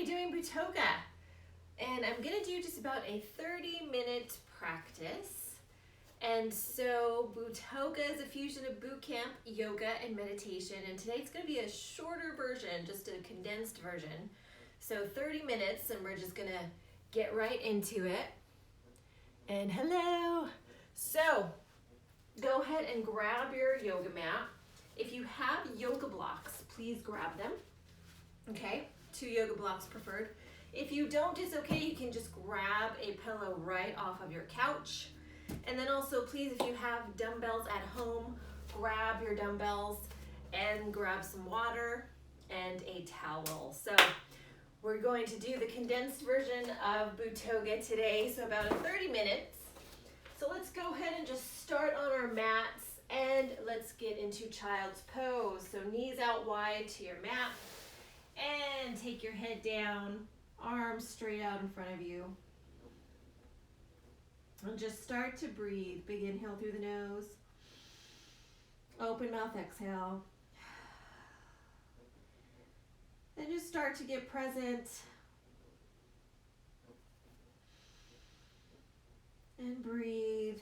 be doing Bootoga. And I'm gonna do just about a 30-minute practice. And so Bootoga is a fusion of Bootcamp Yoga and meditation. And today it's gonna be a shorter version, just a condensed version. So 30 minutes, and we're just gonna get right into it. And hello. So go ahead and grab your yoga mat. If you have yoga blocks, please grab them. Okay, 2 yoga blocks preferred. If you don't, it's okay. You can just grab a pillow right off of your couch. And then also, please, if you have dumbbells at home, grab your dumbbells and grab some water and a towel. So we're going to do the condensed version of Bootoga today, so about 30 minutes. So let's go ahead and just start on our mats and let's get into child's pose. So knees out wide to your mat and take your head down, arms straight out in front of you. And just start to breathe. Big inhale through the nose. Open mouth, exhale. Then just start to get present. And breathe.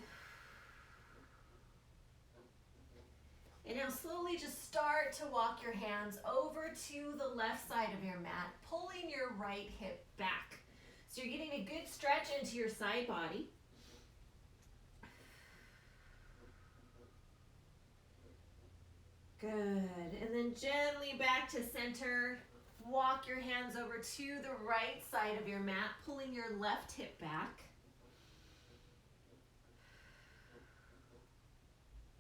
And now slowly just start to walk your hands over to the left side of your mat, pulling your right hip back. So you're getting a good stretch into your side body. Good. And then gently back to center. Walk your hands over to the right side of your mat, pulling your left hip back.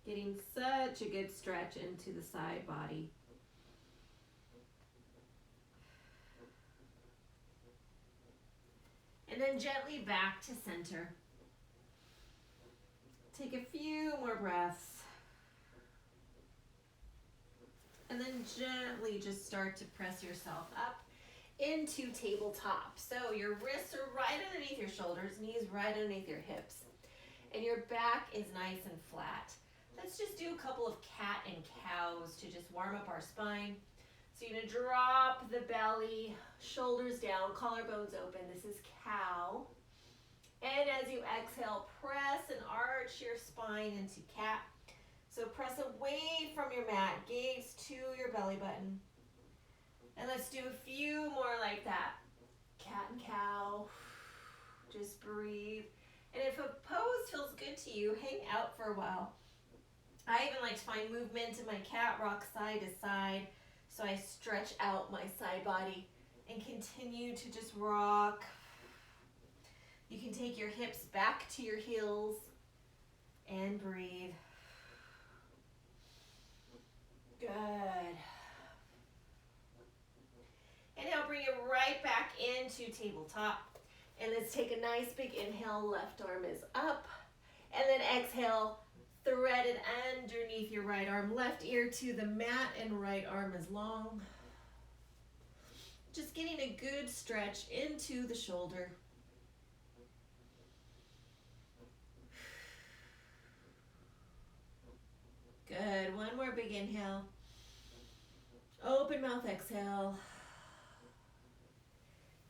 Getting such a good stretch into the side body. And then gently back to center. Take a few more breaths. And then gently just start to press yourself up into tabletop. So your wrists are right underneath your shoulders, knees right underneath your hips. And your back is nice and flat. Let's just do a couple of cat and cows to just warm up our spine. So you're gonna drop the belly, shoulders down, collarbones open. This is cow. And as you exhale, press and arch your spine into cat. So press away from your mat, gaze to your belly button. And let's do a few more like that. Cat and cow. Just breathe. And if a pose feels good to you, hang out for a while. I even like to find movement in my cat rock side to side. So I stretch out my side body and continue to just rock. You can take your hips back to your heels and breathe. Good. And now bring it right back into tabletop. And let's take a nice big inhale. Left arm is up. And then exhale. Thread it underneath your right arm, left ear to the mat, and right arm is long. Just getting a good stretch into the shoulder. Good. One more big inhale. Open mouth, exhale.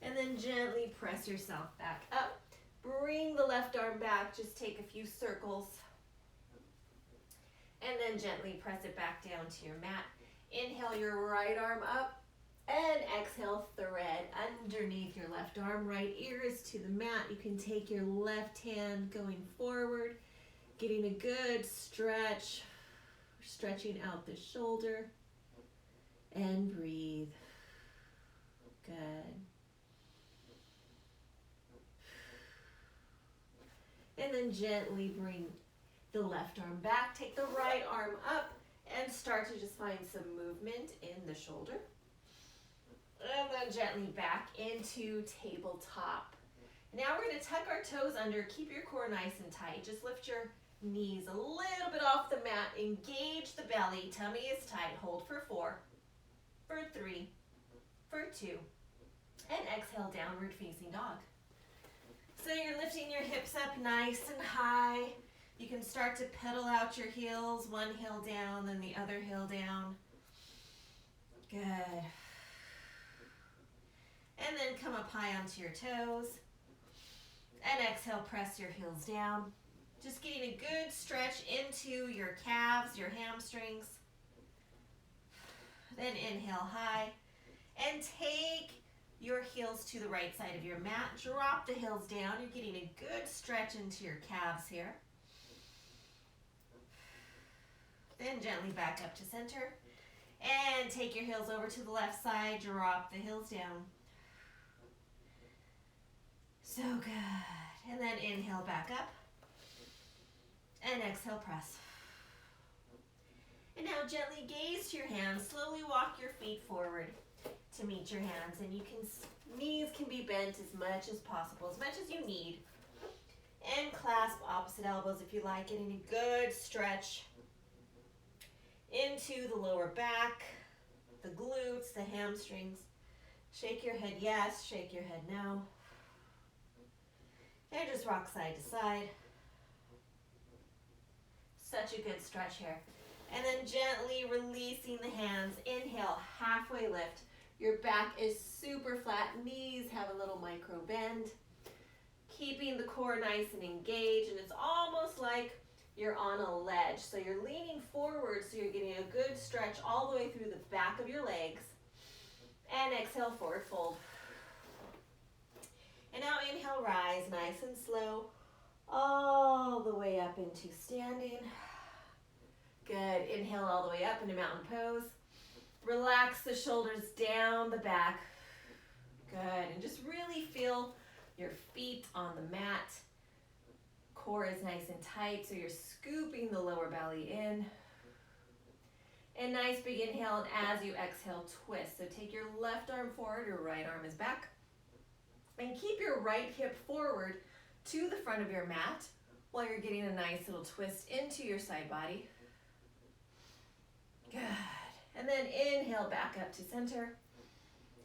And then gently press yourself back up. Bring the left arm back. Just take a few circles. And then gently press it back down to your mat. Inhale your right arm up and exhale, thread underneath your left arm. Right ear is to the mat. You can take your left hand going forward, getting a good stretch, stretching out the shoulder, and breathe. Good. And then gently bring the left arm back, take the right arm up, and start to just find some movement in the shoulder. And then gently back into tabletop. Now we're gonna tuck our toes under, keep your core nice and tight. Just lift your knees a little bit off the mat, engage the belly, tummy is tight, hold for 4, for 3, for 2, and exhale, downward facing dog. So you're lifting your hips up nice and high. You can start to pedal out your heels, one heel down, then the other heel down. Good. And then come up high onto your toes. And exhale, press your heels down. Just getting a good stretch into your calves, your hamstrings. Then inhale high. And take your heels to the right side of your mat. Drop the heels down. You're getting a good stretch into your calves here. Then gently back up to center. And take your heels over to the left side. Drop the heels down. So good. And then inhale back up. And exhale, press. And now gently gaze to your hands. Slowly walk your feet forward to meet your hands. And you can, knees can be bent as much as possible, as much as you need. And clasp opposite elbows if you like, getting a good stretch into the lower back, the glutes, the hamstrings. Shake your head yes, shake your head no. And just rock side to side. Such a good stretch here. And then gently releasing the hands. Inhale, halfway lift. Your back is super flat. Knees have a little micro bend. Keeping the core nice and engaged. And it's almost like you're on a ledge. So you're leaning forward so you're getting a good stretch all the way through the back of your legs. And exhale, forward fold. And now inhale, rise nice and slow. All the way up into standing. Good. Inhale all the way up into mountain pose. Relax the shoulders down the back. Good. And just really feel your feet on the mat. Core is nice and tight, so you're scooping the lower belly in. And nice big inhale, and as you exhale, twist. So take your left arm forward, your right arm is back. And keep your right hip forward to the front of your mat while you're getting a nice little twist into your side body. Good. And then inhale back up to center.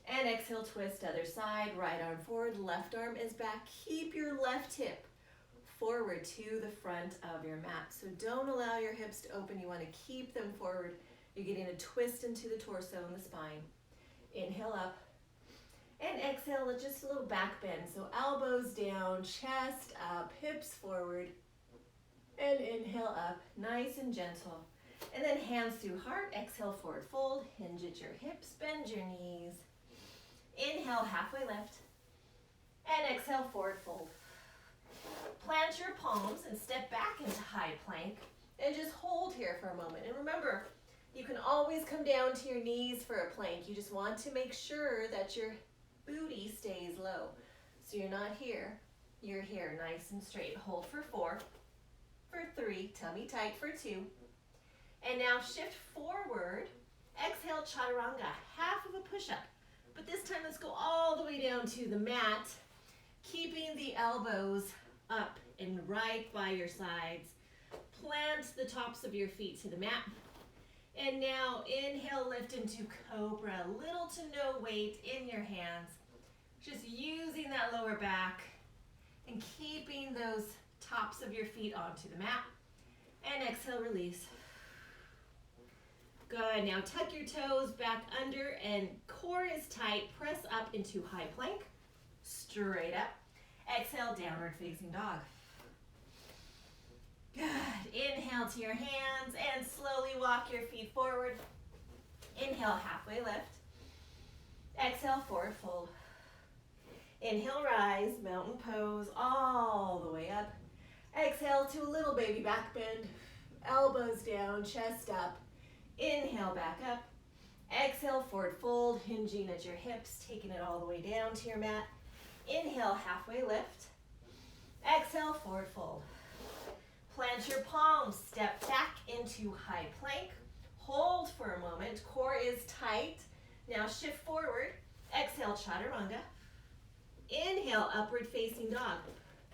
And exhale, twist other side. Right arm forward, left arm is back. Keep your left hip forward to the front of your mat. So don't allow your hips to open. You want to keep them forward. You're getting a twist into the torso and the spine. Inhale up. And exhale, just a little back bend. So elbows down, chest up, hips forward. And inhale up, nice and gentle. And then hands through heart, exhale, forward fold, hinge at your hips, bend your knees. Inhale, halfway lift. And exhale, forward fold. Plant your palms and step back into high plank. And just hold here for a moment. And remember, you can always come down to your knees for a plank. You just want to make sure that your booty stays low. So you're not here, you're here, nice and straight. Hold for 4, for 3, tummy tight for 2. And now shift forward. Exhale, chaturanga, half of a push-up. But this time let's go all the way down to the mat, keeping the elbows up and right by your sides. Plant the tops of your feet to the mat. And now inhale, lift into cobra. Little to no weight in your hands. Just using that lower back and keeping those tops of your feet onto the mat. And exhale, release. Good. Now tuck your toes back under and core is tight. Press up into high plank. Straight up. Exhale, downward facing dog. Good. Inhale to your hands and slowly walk your feet forward. Inhale, halfway lift. Exhale, forward fold. Inhale, rise, mountain pose all the way up. Exhale to a little baby back bend. Elbows down, chest up. Inhale, back up. Exhale, forward fold, hinging at your hips, taking it all the way down to your mat. Inhale, halfway lift. Exhale, forward fold. Plant your palms, step back into high plank. Hold for a moment, core is tight. Now shift forward. Exhale, chaturanga. Inhale, upward facing dog.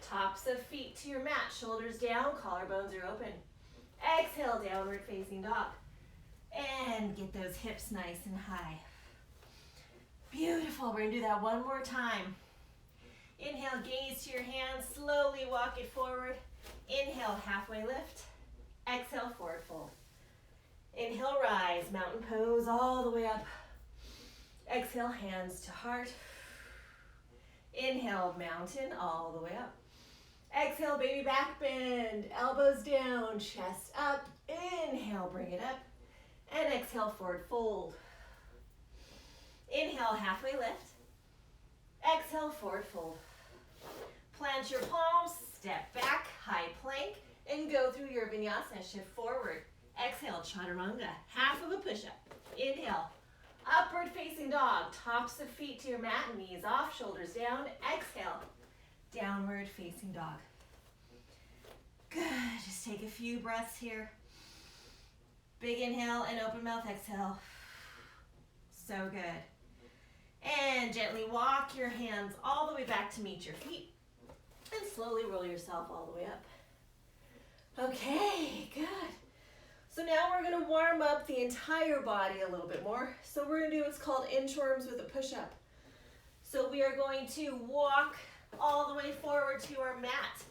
Tops of feet to your mat, shoulders down, collarbones are open. Exhale, downward facing dog. And get those hips nice and high. Beautiful. We're going to do that one more time. Inhale, gaze to your hands. Slowly walk it forward. Inhale, halfway lift. Exhale, forward fold. Inhale, rise. Mountain pose all the way up. Exhale, hands to heart. Inhale, mountain all the way up. Exhale, baby back bend. Elbows down, chest up. Inhale, bring it up. And exhale, forward fold. Inhale, halfway lift. Exhale, forward fold. Plant your palms, step back, high plank, and go through your vinyasa. Shift forward. Exhale, chaturanga, half of a push-up. Inhale, upward facing dog. Tops of feet to your mat, knees off, shoulders down. Exhale, downward facing dog. Good, just take a few breaths here. Big inhale and open mouth exhale. So good. And gently walk your hands all the way back to meet your feet. And slowly roll yourself all the way up. Okay, good. So now we're gonna warm up the entire body a little bit more. So we're gonna do what's called inchworms with a push-up. So we are going to walk all the way forward to our mat,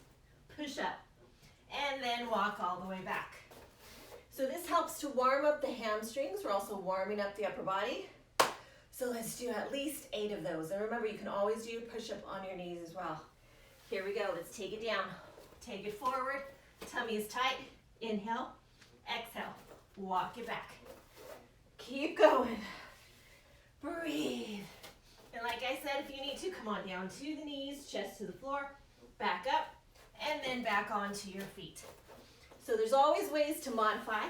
push up, and then walk all the way back. So this helps to warm up the hamstrings. We're also warming up the upper body. So let's do at least 8 of those. And remember, you can always do push-up on your knees as well. Here we go, let's take it down. Take it forward, tummy is tight. Inhale, exhale, walk it back. Keep going. Breathe. And like I said, if you need to, come on down to the knees, chest to the floor, back up, and then back onto your feet. So there's always ways to modify.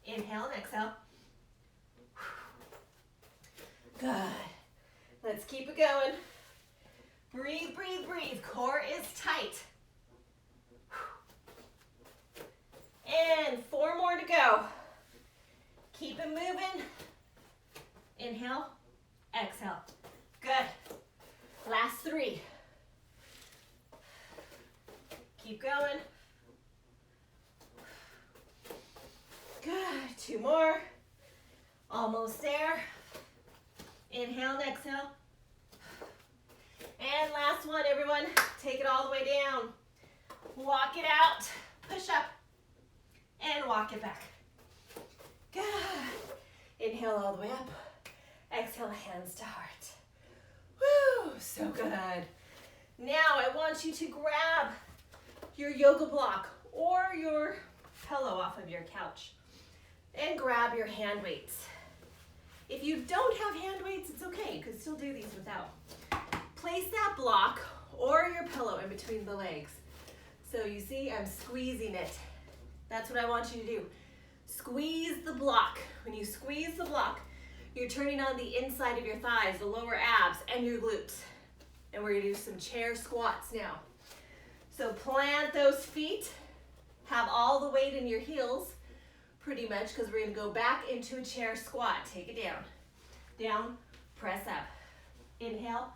Inhale and exhale. Good. Let's keep it going. Breathe, breathe, breathe. Core is tight. And 4 more to go. Keep it moving. Inhale, exhale. Good. Last 3. Keep going. Good. 2 more. Almost there. Inhale and exhale. And last one, everyone. Take it all the way down. Walk it out. Push up. And walk it back. Good. Inhale all the way up. Exhale, hands to heart. Woo, so good. Now I want you to grab your yoga block or your pillow off of your couch and grab your hand weights. If you don't have hand weights, it's okay. You can still do these without. Place that block or your pillow in between the legs. So you see, I'm squeezing it. That's what I want you to do. Squeeze the block. When you squeeze the block, you're turning on the inside of your thighs, the lower abs, and your glutes. And we're gonna do some chair squats now. So plant those feet. Have all the weight in your heels, pretty much, because we're gonna go back into a chair squat. Take it down. Down, press up. Inhale,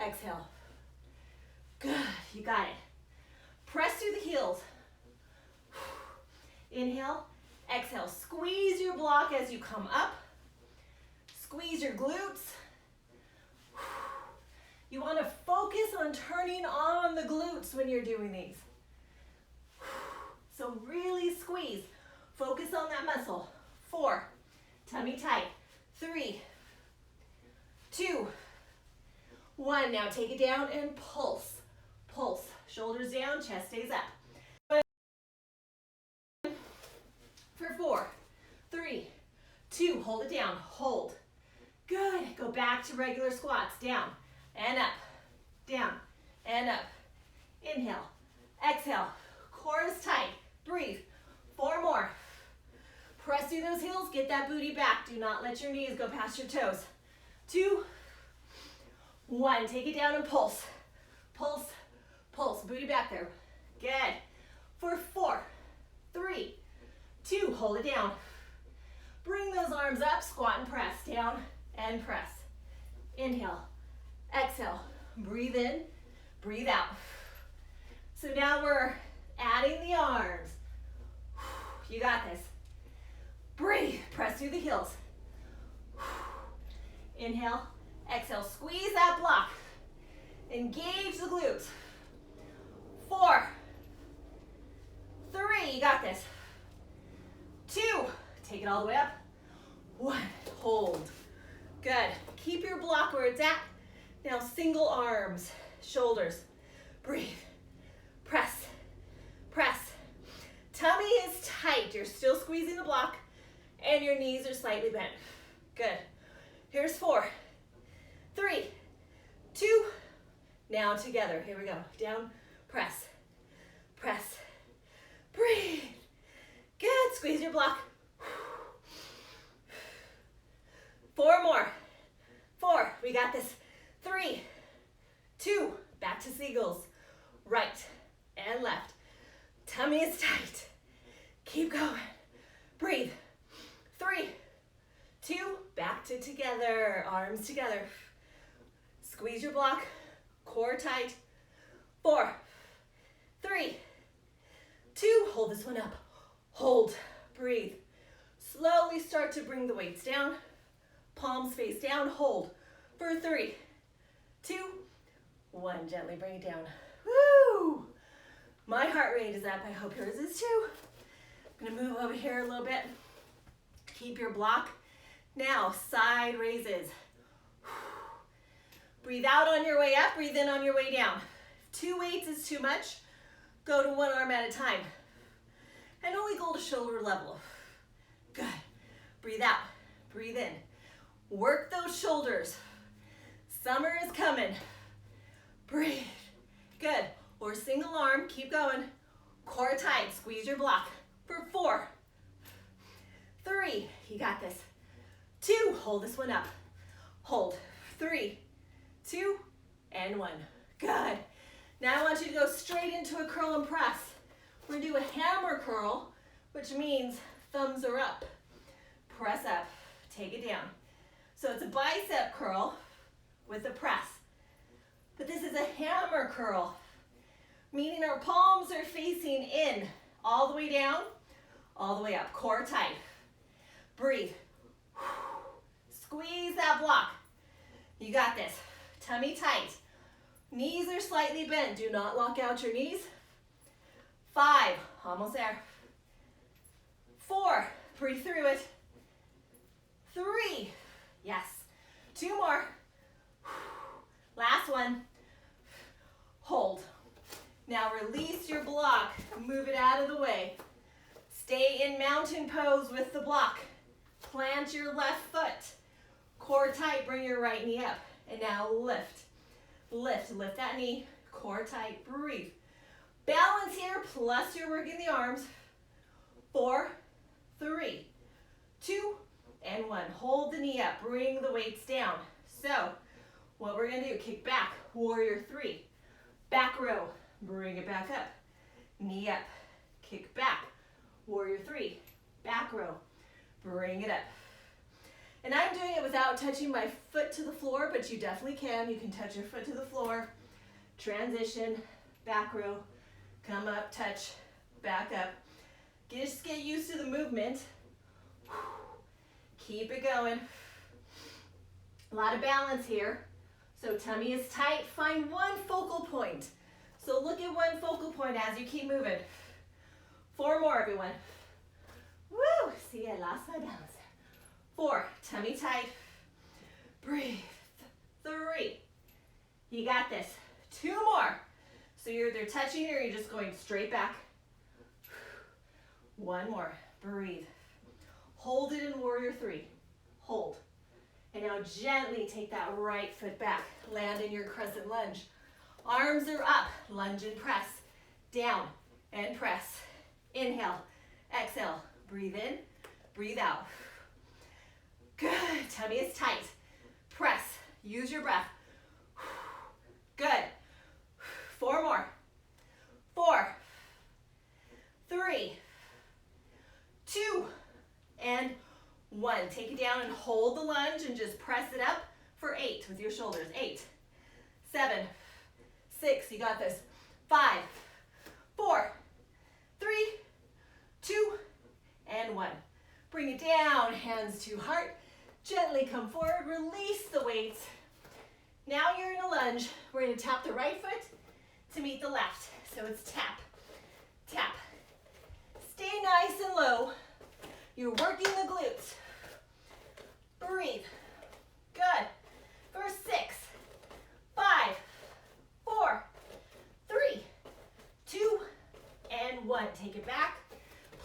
exhale. Good, you got it. Press through the heels. Inhale, exhale. Squeeze your block as you come up. Squeeze your glutes. You want to focus on turning on the glutes when you're doing these. So really squeeze. Focus on that muscle. 4, tummy tight. 3, 2, 1. Now take it down and pulse. Pulse. Shoulders down, chest stays up. For 4, 3, 2, hold it down, hold. Good, go back to regular squats, down and up, down and up. Inhale, exhale, core is tight, breathe. 4 more. Press through those heels, get that booty back. Do not let your knees go past your toes. 2, 1, take it down and pulse. Pulse, pulse, booty back there. Good. For 4, 3, 2, hold it down. Bring those arms up, squat and press, down and press. Inhale, exhale, breathe in, breathe out. So now we're adding the arms. You got this. Breathe, press through the heels. Inhale, exhale, squeeze that block. Engage the glutes. 4, 3, you got this. 2, take it all the way up. 1, hold. Good. Keep your block where it's at. Now single arms, shoulders. Breathe. Press. Press. Tummy is tight. You're still squeezing the block, and your knees are slightly bent. Good. Here's 4, 3, 2. Now together. Here we go. Down. Press. Press. Breathe. Good. Squeeze your block. 4 more. 4. We got this. 3, 2. Back to seagulls. Right and left. Tummy is tight. Keep going. Breathe. 3, 2. Back to together. Arms together. Squeeze your block. Core tight. 4, 3, 2. Hold this one up. Hold. Breathe. Slowly start to bring the weights down. Palms face down. Hold for 3, 2, 1. Gently bring it down. Woo! My heart rate is up. I hope yours is too. I'm going to move over here a little bit. Keep your block. Now, side raises. Breathe out on your way up. Breathe in on your way down. If 2 weights is too much, go to 1 arm at a time. And only go to shoulder level. Good. Breathe out. Breathe in. Work those shoulders. Summer is coming. Breathe. Good. Or single arm. Keep going. Core tight. Squeeze your block. For 4, 3. You got this. 2. Hold this one up. Hold. 3, 2, and 1. Good. Now I want you to go straight into a curl and press. We're going to do a hammer curl, which means thumbs are up. Press up. Take it down. So it's a bicep curl with a press. But this is a hammer curl, meaning our palms are facing in, all the way down, all the way up. Core tight. Breathe. Squeeze that block. You got this. Tummy tight. Knees are slightly bent. Do not lock out your knees. 5. Almost there. 4. Breathe through it. 3. Yes. 2 more. Last one. Hold. Now release your block. Move it out of the way. Stay in mountain pose with the block. Plant your left foot. Core tight. Bring your right knee up. And now lift. Lift. Lift that knee. Core tight. Breathe. Balance here, plus you're working the arms. 4, 3, 2, and 1. Hold the knee up. Bring the weights down. So, what we're going to do, kick back. Warrior 3. Back row. Bring it back up. Knee up. Kick back. Warrior 3. Back row. Bring it up. And I'm doing it without touching my foot to the floor, but you definitely can. You can touch your foot to the floor. Transition. Back row. Come up, touch, back up. Just get used to the movement. Keep it going. A lot of balance here. So tummy is tight. Find one focal point. So look at one focal point as you keep moving. 4 more, everyone. Woo! See, I lost my balance there. 4, tummy tight. Breathe. 3. You got this. 2 more. So you're either touching or you're just going straight back. 1 more. Breathe. Hold it in warrior 3. Hold. And now gently take that right foot back. Land in your crescent lunge. Arms are up. Lunge and press. Down and press. Inhale. Exhale. Breathe in. Breathe out. Good. Tummy is tight. Press. Use your breath. Good. 4 more. 4, 3, 2, and 1. Take it down and hold the lunge and just press it up for 8 with your shoulders. 8, 7, 6. You got this. 5, 4, 3, 2, and 1. Bring it down. Hands to heart. Gently come forward. Release the weights. Now you're in a lunge. We're going to tap the right foot to meet the left. So it's tap, tap. Stay nice and low. You're working the glutes. Breathe. Good. For 6,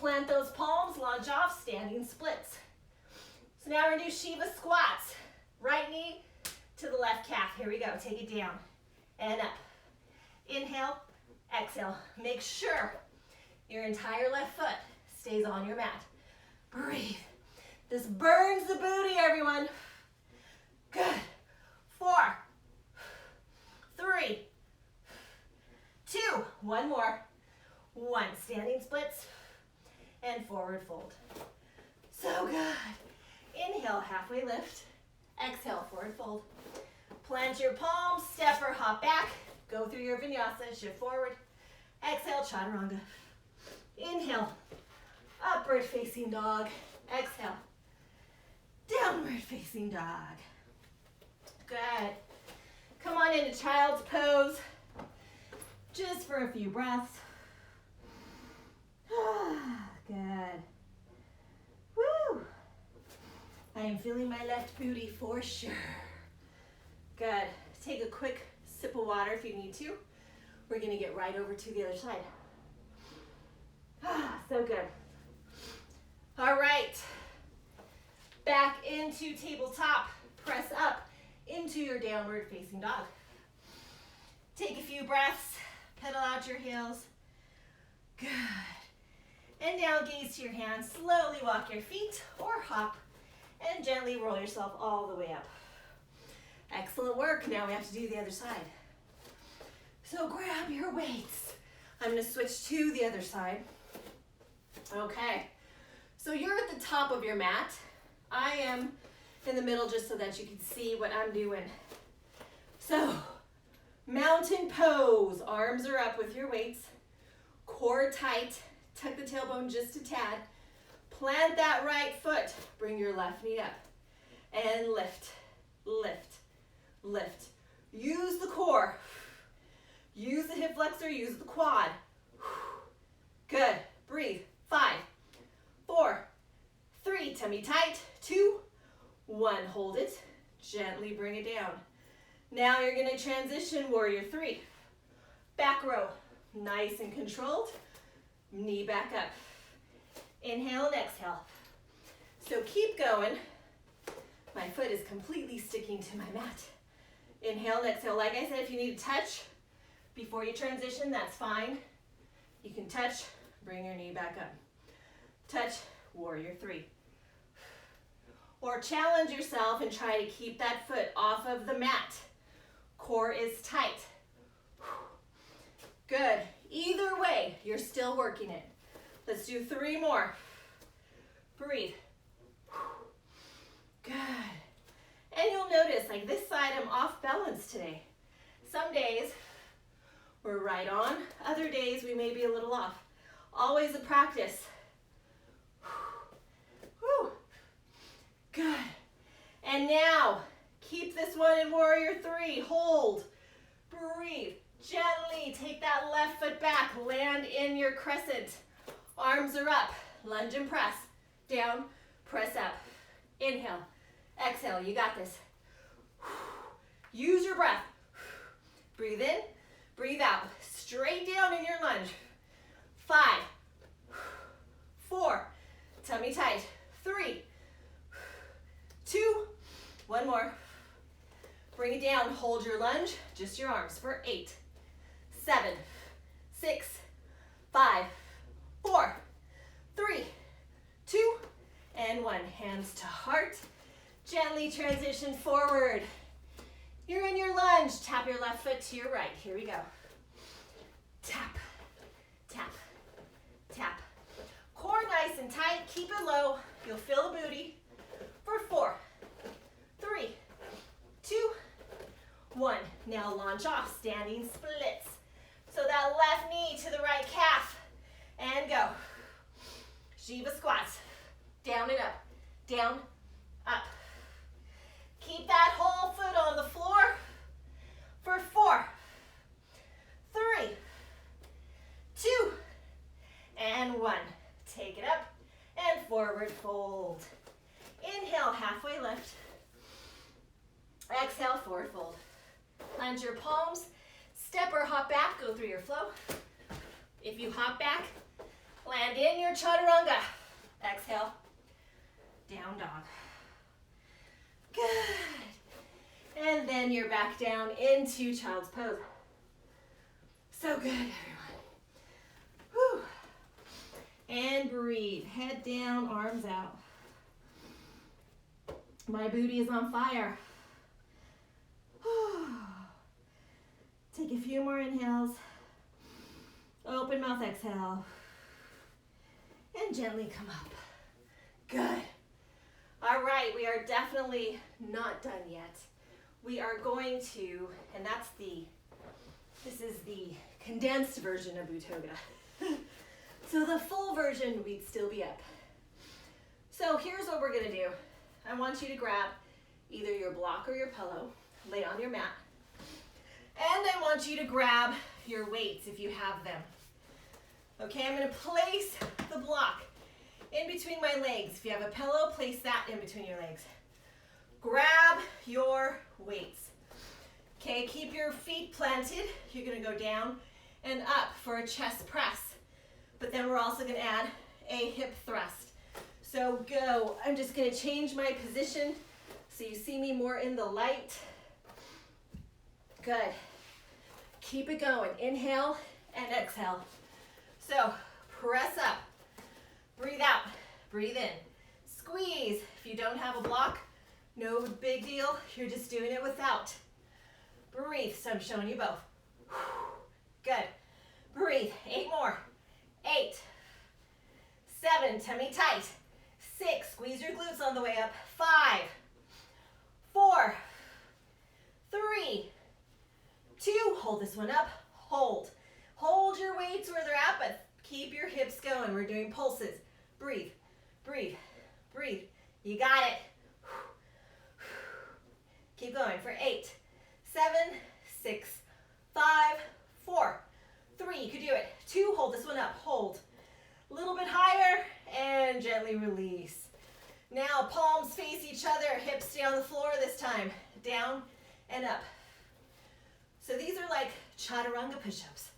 Plant those palms, lunge off, standing splits. So now we're gonna do Shiva squats. Right knee to the left calf. Here we go, take it down and up. Inhale, exhale. Make sure your entire left foot stays on your mat. Breathe. This burns the booty, everyone. Good. 4, 3, 2, one more. 1, standing splits and forward fold. So good. Inhale, halfway lift. Exhale, forward fold. Plant your palms, step or hop back. Go through your vinyasa, shift forward. Exhale, chaturanga. Inhale, upward facing dog. Exhale, downward facing dog. Good. Come on into child's pose. Just for a few breaths. Good. Woo! I am feeling my left booty for sure. Good. Take a quick sip of water if you need to. We're gonna get right over to the other side. So good. All right. Back into tabletop. Press up into your downward facing dog. Take a few breaths. Pedal out your heels. Good. And now gaze to your hands. Slowly walk your feet or hop and gently roll yourself all the way up. Excellent work. Now we have to do the other side. So grab your weights. I'm going to switch to the other side. Okay. So you're at the top of your mat. I am in the middle just so that you can see what I'm doing. So, mountain pose. Arms are up with your weights. Core tight. Tuck the tailbone just a tad. Plant that right foot. Bring your left knee up. And lift, lift, lift. Use the core. Use the hip flexor, use the quad. Good. Breathe. 5, 4, 3, tummy tight. 2, 1. Hold it. Gently bring it down. Now you're going to transition warrior 3. Back row. Nice and controlled. Knee back up. Inhale and exhale. So keep going. My foot is completely sticking to my mat. Inhale and exhale. Like I said, if you need to touch before you transition, that's fine. You can touch, bring your knee back up. Touch, warrior 3. Or challenge yourself and try to keep that foot off of the mat. Core is tight. Good. Either way, you're still working it. Let's do 3 more. Breathe. Good. And you'll notice, like this side, I'm off balance today. Some days, we're right on. Other days, we may be a little off. Always a practice. Whew. Good. And now, keep this one in warrior 3. Hold. Breathe. Gently take that left foot back. Land in your crescent. Arms are up. Lunge and press. Down. Press up. Inhale. Exhale. You got this. Use your breath. Breathe in. Breathe out. Straight down in your lunge. 5, 4, tummy tight. 3, 2, 1 more. Bring it down. Hold your lunge. Just your arms for 8, 7, 6, 5, 4, 3, 2, and 1. Hands to heart. Gently transition forward. You're in your lunge. Tap your left foot to your right. Here we go. Tap, tap, tap. Core nice and tight. Keep it low. You'll feel the booty. For 4, 3, 2, 1. Now launch off. Standing splits. So that left knee to the right calf. And go. Shiva squats. Down and up. Down, up. Keep that whole foot on the floor for 4, 3, 2, and 1. Take it up and forward fold. Inhale, halfway lift. Exhale, forward fold. Lunge your palms. Step or hop back. Go through your flow. If you hop back, Land in your chaturanga. Exhale. Down dog. Good. And then you're back down into child's pose. So good, everyone. Whew. And breathe. Head down, arms out. My booty is on fire. Take a few more inhales. Open mouth, exhale. And gently come up. Good. All right, we are definitely not done yet. We are going to, and this is the condensed version of Bootoga. So the full version, we'd still be up. So here's what we're gonna do. I want you to grab either your block or your pillow, lay on your mat, and I want you to grab your weights if you have them. Okay, I'm gonna place the block in between my legs. If you have a pillow, place that in between your legs. Grab your weights. Okay, keep your feet planted. You're gonna go down and up for a chest press. But then we're also gonna add a hip thrust. So go. I'm just gonna change my position so you see me more in the light. Good. Keep it going. Inhale and exhale. So press up. Breathe out. Breathe in. Squeeze. If you don't have a block, no big deal. You're just doing it without. Breathe. So I'm showing you both. Good. Breathe. 8 more. 8. 7. Tummy tight. 6. Squeeze your glutes on the way up. 5. 4. 3. 2. Hold this one up. Hold. Hold your weights where they're at, but keep your hips going. We're doing pulses. Breathe. Breathe. Breathe. You got it. Keep going for 8, 7, 6, 5, 4, 3. You could do it. 2. Hold this one up. Hold. A little bit higher and gently release. Now palms face each other. Hips stay on the floor this time. Down and up. So these are like chaturanga push-ups.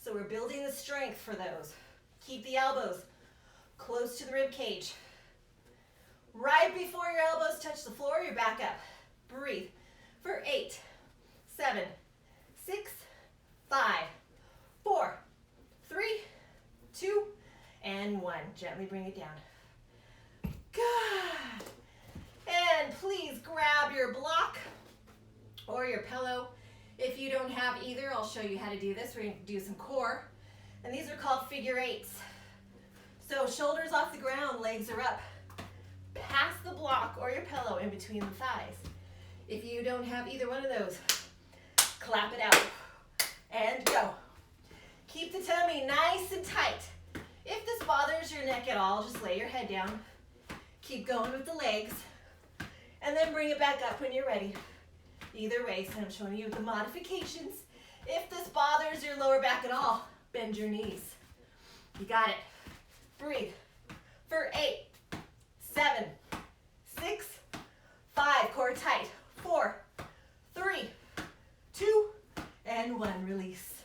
So we're building the strength for those. Keep the elbows close to the rib cage. Right before your elbows touch the floor, you're back up. Breathe for 8, 7, 6, 5, 4, 3, 2, and 1. Gently bring it down. Good. And please grab your block or your pillow. If you don't have either, I'll show you how to do this. We're going to do some core. And these are called figure 8s. So shoulders off the ground, legs are up. Pass the block or your pillow in between the thighs. If you don't have either one of those, clap it out and go. Keep the tummy nice and tight. If this bothers your neck at all, just lay your head down. Keep going with the legs and then bring it back up when you're ready. Either way, so I'm showing you the modifications. If this bothers your lower back at all, bend your knees. You got it. Breathe for 8, 7, 6, 5, core tight, 4, 3, 2, and 1, release.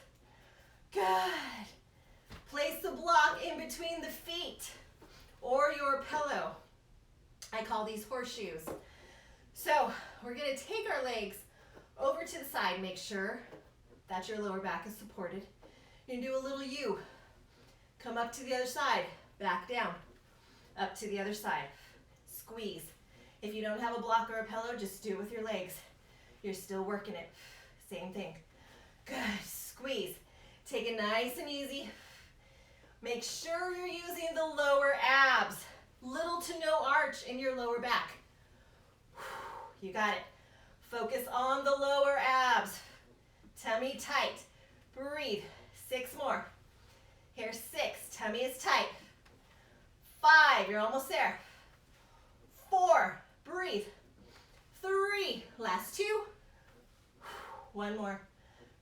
Good. Place the block in between the feet or your pillow. I call these horseshoes. So we're gonna take our legs over to the side, make sure that your lower back is supported. You're gonna do a little U. Come up to the other side, back down, up to the other side. Squeeze. If you don't have a block or a pillow, just do it with your legs. You're still working it. Same thing. Good. Squeeze. Take it nice and easy. Make sure you're using the lower abs. Little to no arch in your lower back. You got it. Focus on the lower abs. Tummy tight. Breathe. 6 more. Here's 6. Tummy is tight. 5. You're almost there. 4. Breathe. 3. Last 2. 1 more.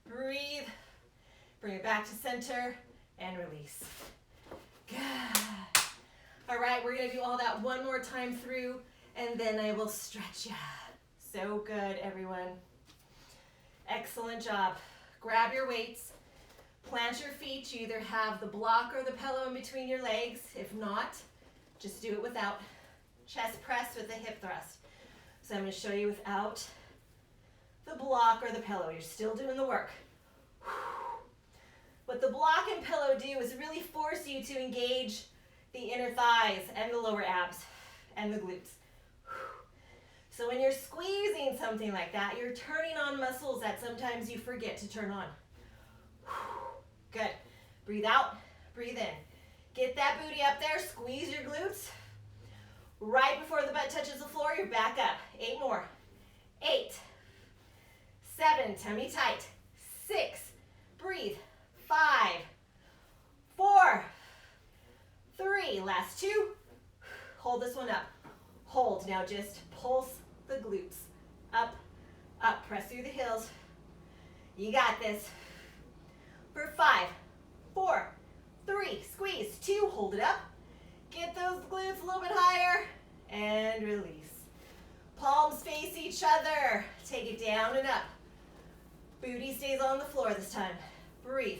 Breathe. Bring it back to center and release. Good. All right, we're going to do all that one more time through, and then I will stretch you. So good, everyone. Excellent job. Grab your weights. Plant your feet. You either have the block or the pillow in between your legs. If not, just do it without. Chest press with a hip thrust. So I'm going to show you without the block or the pillow. You're still doing the work. What the block and pillow do is really force you to engage the inner thighs and the lower abs and the glutes. So when you're squeezing something like that, you're turning on muscles that sometimes you forget to turn on. Good. Breathe out, breathe in. Get that booty up there, squeeze your glutes. Right before the butt touches the floor, you're back up. 8 more. 8, 7, tummy tight. 6, breathe. 5, 4, 3, last 2. Hold this one up. Hold. Now just pulse the glutes. Up, up. Press through the heels. You got this. For 5, 4, 3, squeeze. 2, hold it up. Get those glutes a little bit higher and release. Palms face each other. Take it down and up. Booty stays on the floor this time. Breathe.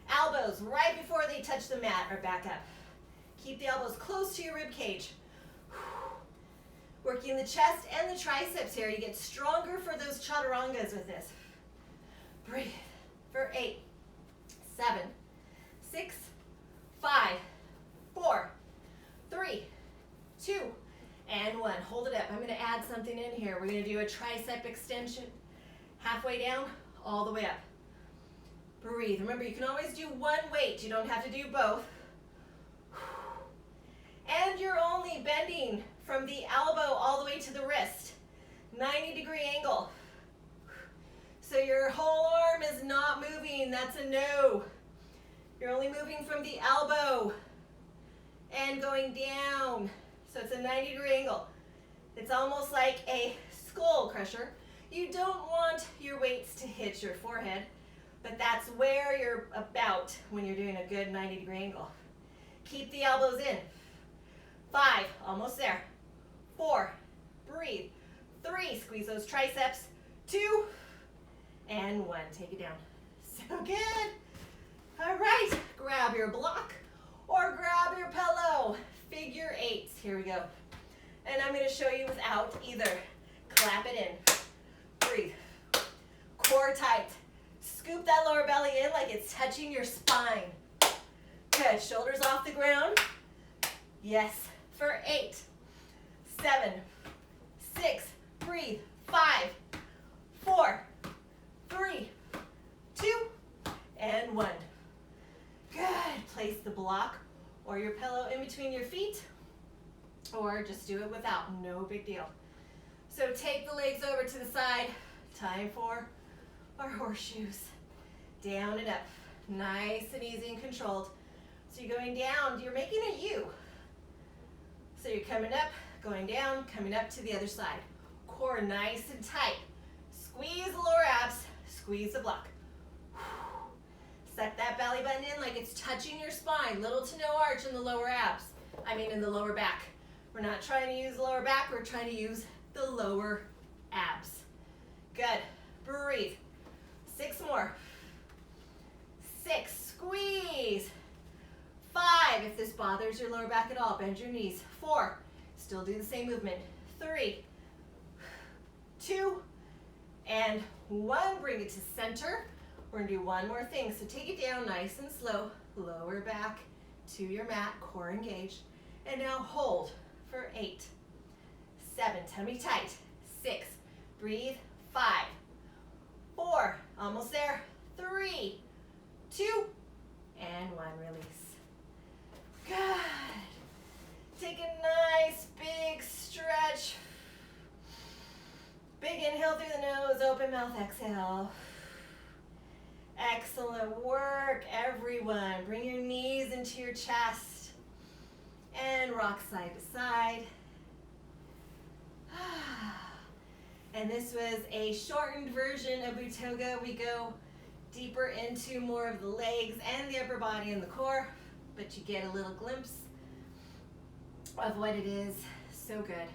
Elbows right before they touch the mat are back up. Keep the elbows close to your rib cage. Working the chest and the triceps here. You get stronger for those chaturangas with this. Breathe. For 8, 7, 6, 5, 4, 3, 2, and 1. Hold it up. I'm going to add something in here. We're going to do a tricep extension. Halfway down, all the way up. Breathe. Remember, you can always do one weight. You don't have to do both. And you're only bending from the elbow all the way to the wrist. 90-degree angle. So your whole arm is not moving. That's a no. You're only moving from the elbow and going down. So it's a 90-degree angle. It's almost like a skull crusher. You don't want your weights to hit your forehead, but that's where you're about when you're doing a good 90-degree angle. Keep the elbows in. 5, almost there. 4, breathe. 3, squeeze those triceps. 2, and 1, take it down. So good. All right, grab your block or grab your pillow. Figure 8s, here we go. And I'm gonna show you without either. Clap it in. Breathe. Core tight. Scoop that lower belly in like it's touching your spine. Good, shoulders off the ground. Yes, for 8, 7, 6, breathe. 5, 4, 3, 2, and 1. Good. Place the block or your pillow in between your feet, or just do it without. No big deal. So take the legs over to the side. Time for our horseshoes. Down and up. Nice and easy and controlled. So you're going down. You're making a U. So you're coming up, going down, coming up to the other side. Core nice and tight. Squeeze the lower abs. Squeeze the block. Suck that belly button in like it's touching your spine. Little to no arch in the lower abs. In the lower back. We're not trying to use the lower back. We're trying to use the lower abs. Good. Breathe. 6 more. 6. Squeeze. 5. If this bothers your lower back at all, bend your knees. 4. Still do the same movement. 3, 2, and 1. Bring it to center. We're going to do one more thing. So take it down nice and slow. Lower back to your mat. Core engaged. And now hold for 8, 7. Tummy tight. 6. Breathe. 5, 4. Almost there. 3, 2, and 1. Release. Good. Take a nice big stretch. Big inhale through the nose. Open mouth. Exhale. Excellent work, everyone. Bring your knees into your chest and rock side to side. And this was a shortened version of Bootoga. We go deeper into more of the legs and the upper body and the core, but you get a little glimpse of what it is. So good.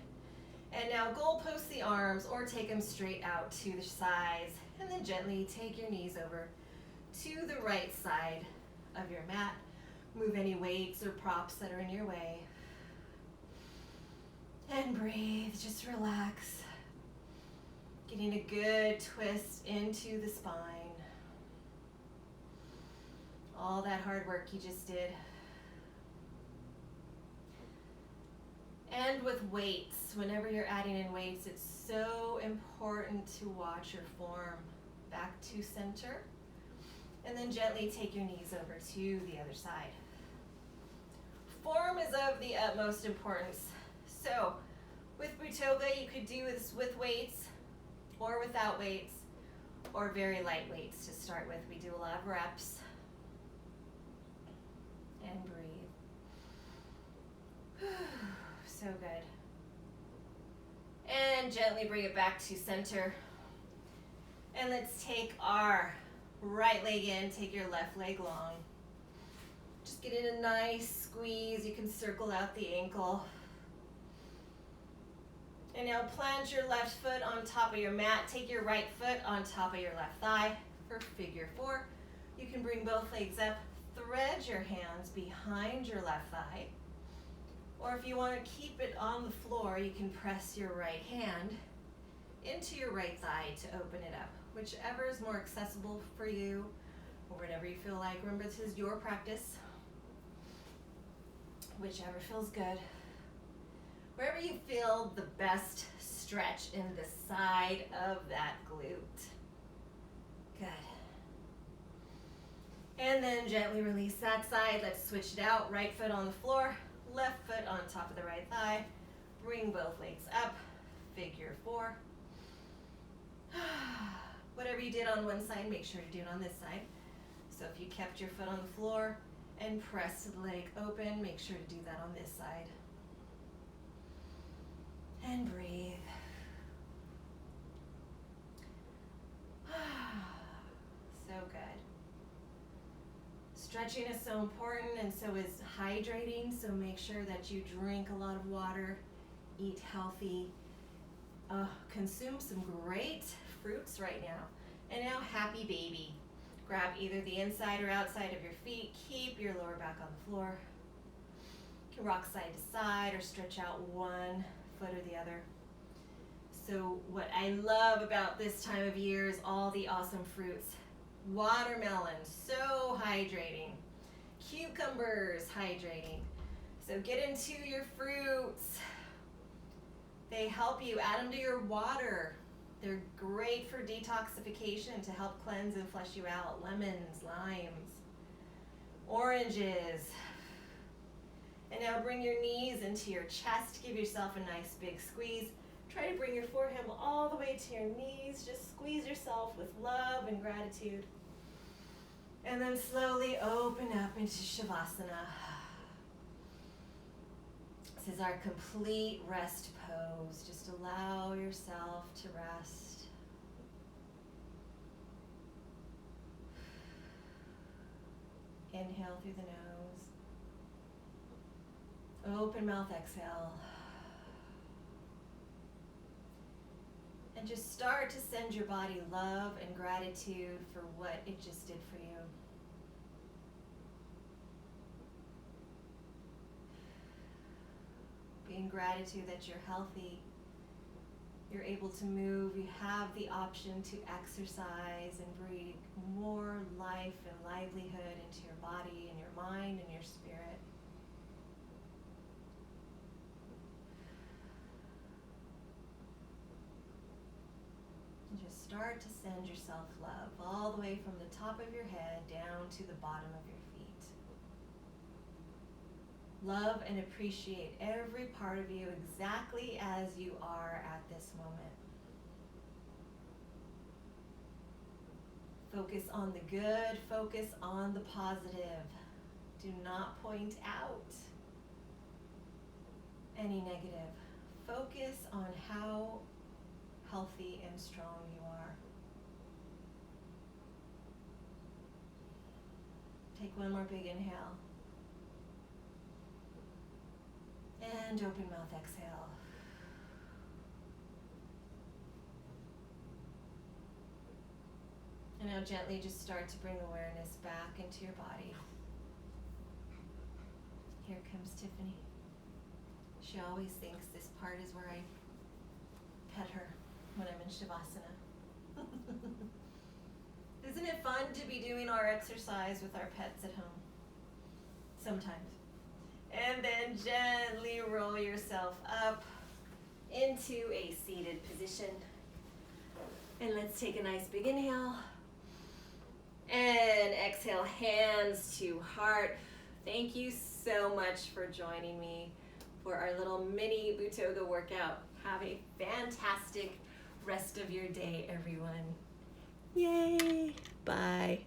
And now goalpost the arms or take them straight out to the sides, and then gently take your knees over to the right side of your mat. Move any weights or props that are in your way. And breathe, just relax. Getting a good twist into the spine. All that hard work you just did. And with weights, whenever you're adding in weights, it's so important to watch your form. Back to center. And then gently take your knees over to the other side. Form is of the utmost importance. So, with Bootoga, you could do this with weights or without weights or very light weights to start with. We do a lot of reps. And breathe. So good. And gently bring it back to center. And let's take our right leg in, take your left leg long. Just get in a nice squeeze. You can circle out the ankle. And now plant your left foot on top of your mat. Take your right foot on top of your left thigh for figure 4. You can bring both legs up. Thread your hands behind your left thigh. Or if you want to keep it on the floor, you can press your right hand into your right thigh to open it up. Whichever is more accessible for you, or whatever you feel like. Remember, this is your practice. Whichever feels good. Wherever you feel the best stretch in the side of that glute. Good. And then gently release that side. Let's switch it out. Right foot on the floor, left foot on top of the right thigh. Bring both legs up, figure 4. Whatever you did on one side, make sure to do it on this side. So if you kept your foot on the floor and pressed the leg open, make sure to do that on this side. And breathe. So good. Stretching is so important, and so is hydrating, so make sure that you drink a lot of water, eat healthy, consume some great fruits right now. And now, happy baby. Grab either the inside or outside of your feet. Keep your lower back on the floor. You can rock side to side or stretch out one foot or the other. So what I love about this time of year is all the awesome fruits. Watermelon, so hydrating. Cucumbers, hydrating. So get into your fruits. They help you. Add them to your water. They're great for detoxification to help cleanse and flush you out. Lemons, limes, oranges. And now bring your knees into your chest. Give yourself a nice big squeeze. Try to bring your forehead all the way to your knees. Just squeeze yourself with love and gratitude. And then slowly open up into Shavasana. This is our complete rest pose. Just allow yourself to rest. Inhale through the nose. Open mouth, exhale. And just start to send your body love and gratitude for what it just did for you. Be in gratitude that you're healthy, you're able to move, you have the option to exercise and breathe more life and livelihood into your body and your mind and your spirit. And just start to send yourself love all the way from the top of your head down to the bottom of your feet. Love and appreciate every part of you exactly as you are at this moment. Focus on the good, focus on the positive. Do not point out any negative. Focus on how healthy and strong you are. Take one more big inhale. And open mouth, exhale. And now gently just start to bring awareness back into your body. Here comes Tiffany. She always thinks this part is where I pet her when I'm in Shavasana. Isn't it fun to be doing our exercise with our pets at home? Sometimes. And then gently roll yourself up into a seated position. And let's take a nice big inhale. And exhale, hands to heart. Thank you so much for joining me for our little mini Bootoga workout. Have a fantastic rest of your day, everyone. Yay! Bye.